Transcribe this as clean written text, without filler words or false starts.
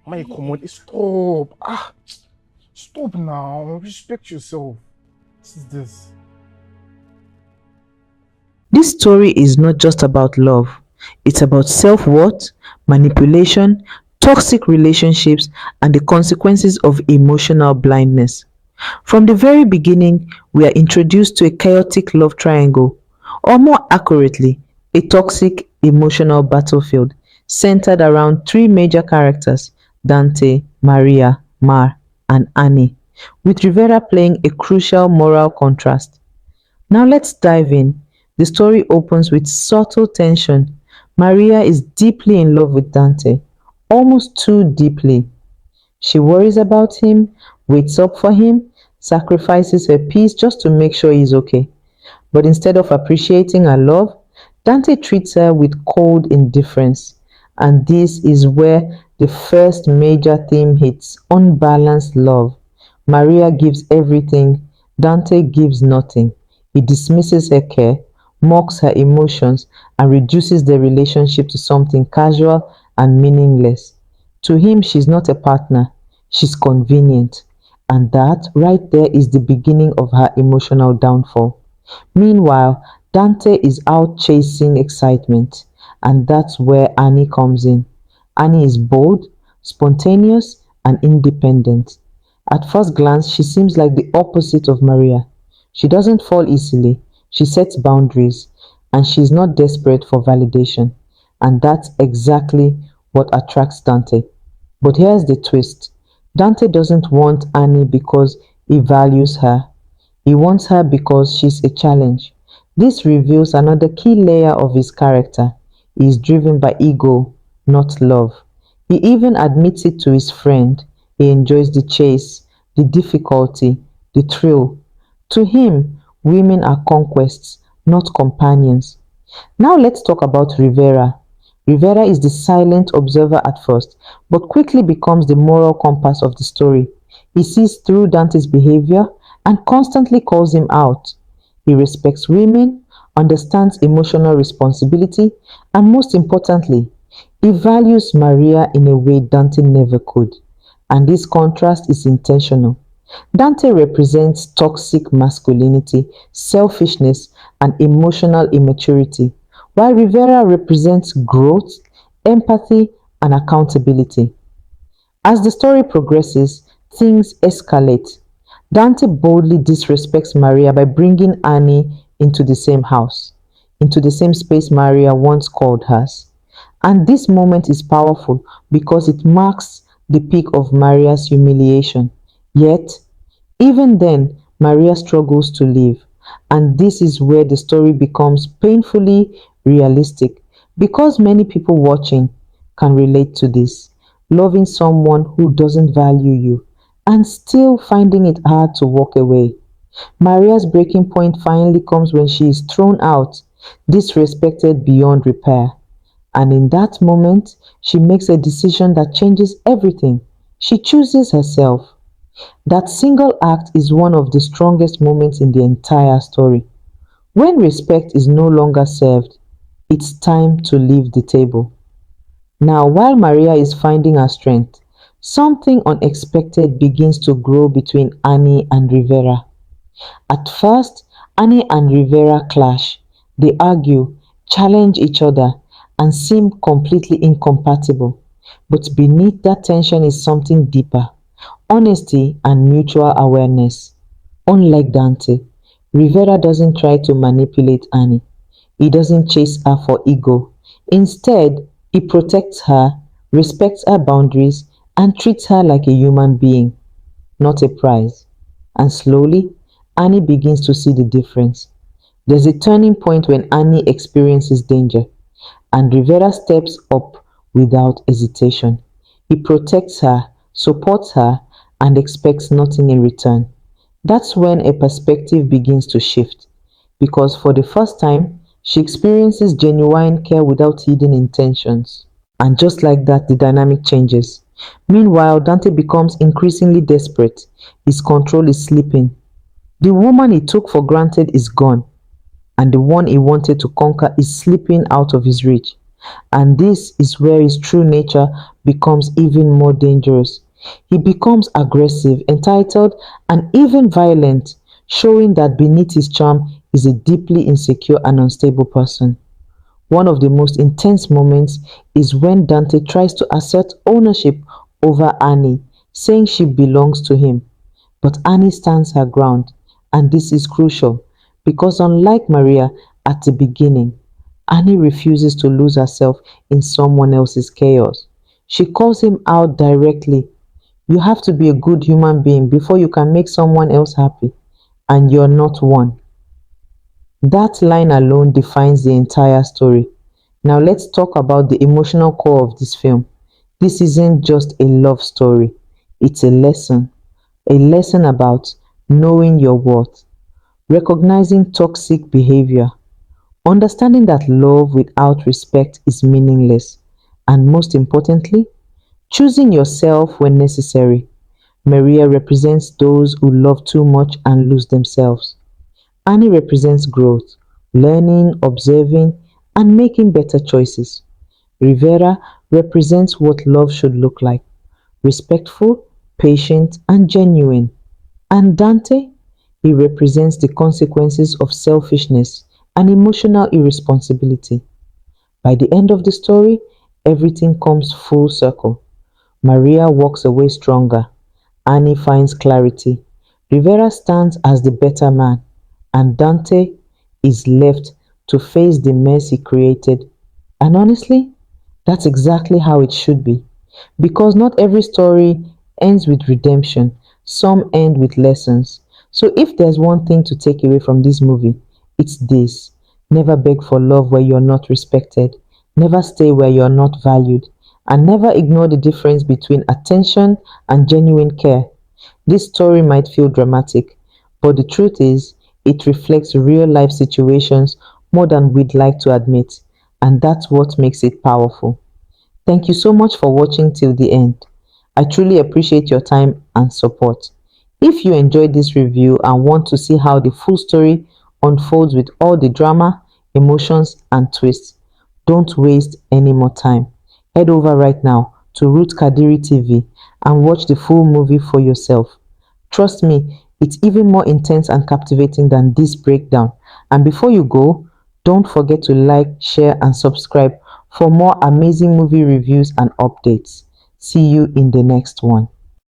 My commode, stop. Stop now. Respect yourself. What is this? This story is not just about love. It's about self-worth, manipulation, toxic relationships, and the consequences of emotional blindness. From the very beginning, we are introduced to a chaotic love triangle, or more accurately, a toxic emotional battlefield centered around three major characters: Dante, Maria, Mar, and Annie, with Rivera playing a crucial moral contrast. Now let's dive in. The story opens with subtle tension. Maria is deeply in love with Dante, almost too deeply. She worries about him, waits up for him, sacrifices her peace just to make sure he's okay. But instead of appreciating her love, Dante treats her with cold indifference. And this is where the first major theme hits: unbalanced love. Maria gives everything, Dante gives nothing. He dismisses her care, mocks her emotions, and reduces the relationship to something casual and meaningless. To him, she's not a partner, she's convenient. And that right there is the beginning of her emotional downfall. Meanwhile, Dante is out chasing excitement, and that's where Annie comes in. Annie is bold, spontaneous, and independent. At first glance, she seems like the opposite of Maria. She doesn't fall easily, she sets boundaries, and she's not desperate for validation. And that's exactly what attracts Dante. But here's the twist: Dante doesn't want Annie because he values her. He wants her because she's a challenge. This reveals another key layer of his character. He is driven by ego, not love. He even admits it to his friend. He enjoys the chase, the difficulty, the thrill. To him, women are conquests, not companions. Now let's talk about Rivera. Rivera is the silent observer at first, but quickly becomes the moral compass of the story. He sees through Dante's behavior and constantly calls him out. He respects women, understands emotional responsibility, and most importantly, he values Maria in a way Dante never could. And this contrast is intentional. Dante represents toxic masculinity, selfishness, and emotional immaturity, while Rivera represents growth, empathy, and accountability. As the story progresses, things escalate. Dante boldly disrespects Maria by bringing Annie into the same house, into the same space Maria once called hers. And this moment is powerful because it marks the peak of Maria's humiliation. Yet, even then, Maria struggles to live. And this is where the story becomes painfully realistic because many people watching can relate to this. Loving someone who doesn't value you and still finding it hard to walk away. Maria's breaking point finally comes when she is thrown out, disrespected beyond repair. And in that moment, she makes a decision that changes everything. She chooses herself. That single act is one of the strongest moments in the entire story. When respect is no longer served, it's time to leave the table. Now, while Maria is finding her strength, something unexpected begins to grow between Annie and Rivera. At first, Annie and Rivera clash. They argue, challenge each other, and seem completely incompatible. But beneath that tension is something deeper: honesty and mutual awareness. Unlike Dante, Rivera doesn't try to manipulate Annie. He doesn't chase her for ego. Instead, he protects her, respects her boundaries, and treats her like a human being, not a prize. And slowly, Annie begins to see the difference. There's a turning point when Annie experiences danger, and Rivera steps up without hesitation. He protects her, supports her, and expects nothing in return. That's when a perspective begins to shift, because for the first time, she experiences genuine care without hidden intentions. And just like that, the dynamic changes. Meanwhile, Dante becomes increasingly desperate. His control is slipping. The woman he took for granted is gone, and the one he wanted to conquer is slipping out of his reach. And this is where his true nature becomes even more dangerous. He becomes aggressive, entitled, and even violent, showing that beneath his charm is a deeply insecure and unstable person. One of the most intense moments is when Dante tries to assert ownership over Annie, saying she belongs to him. But Annie stands her ground, and this is crucial because, unlike Maria at the beginning, Annie refuses to lose herself in someone else's chaos. She calls him out directly. You have to be a good human being before you can make someone else happy, and you're not one. That line alone defines the entire story. Now let's talk about the emotional core of this film. This isn't just a love story, it's a lesson about knowing your worth, recognizing toxic behavior, understanding that love without respect is meaningless, and most importantly, choosing yourself when necessary. Maria represents those who love too much and lose themselves. Annie represents growth, learning, observing, and making better choices. Rivera represents what love should look like: respectful, patient, and genuine. And Dante? He represents the consequences of selfishness and emotional irresponsibility. By the end of the story, everything comes full circle. Maria walks away stronger. Annie finds clarity. Rivera stands as the better man. And Dante is left to face the mess he created. And honestly, that's exactly how it should be. Because not every story ends with redemption, some end with lessons. So if there's one thing to take away from this movie, it's this: never beg for love where you're not respected, never stay where you're not valued, and never ignore the difference between attention and genuine care. This story might feel dramatic, but the truth is, it reflects real life situations more than we'd like to admit, and that's what makes it powerful. Thank you so much for watching till the end. I truly appreciate your time and support. If you enjoyed this review and want to see how the full story unfolds with all the drama, emotions, and twists, don't waste any more time. Head over right now to Ruth Kadiri TV and watch the full movie for yourself. Trust me, it's even more intense and captivating than this breakdown. And before you go, don't forget to like, share, and subscribe for more amazing movie reviews and updates. See you in the next one.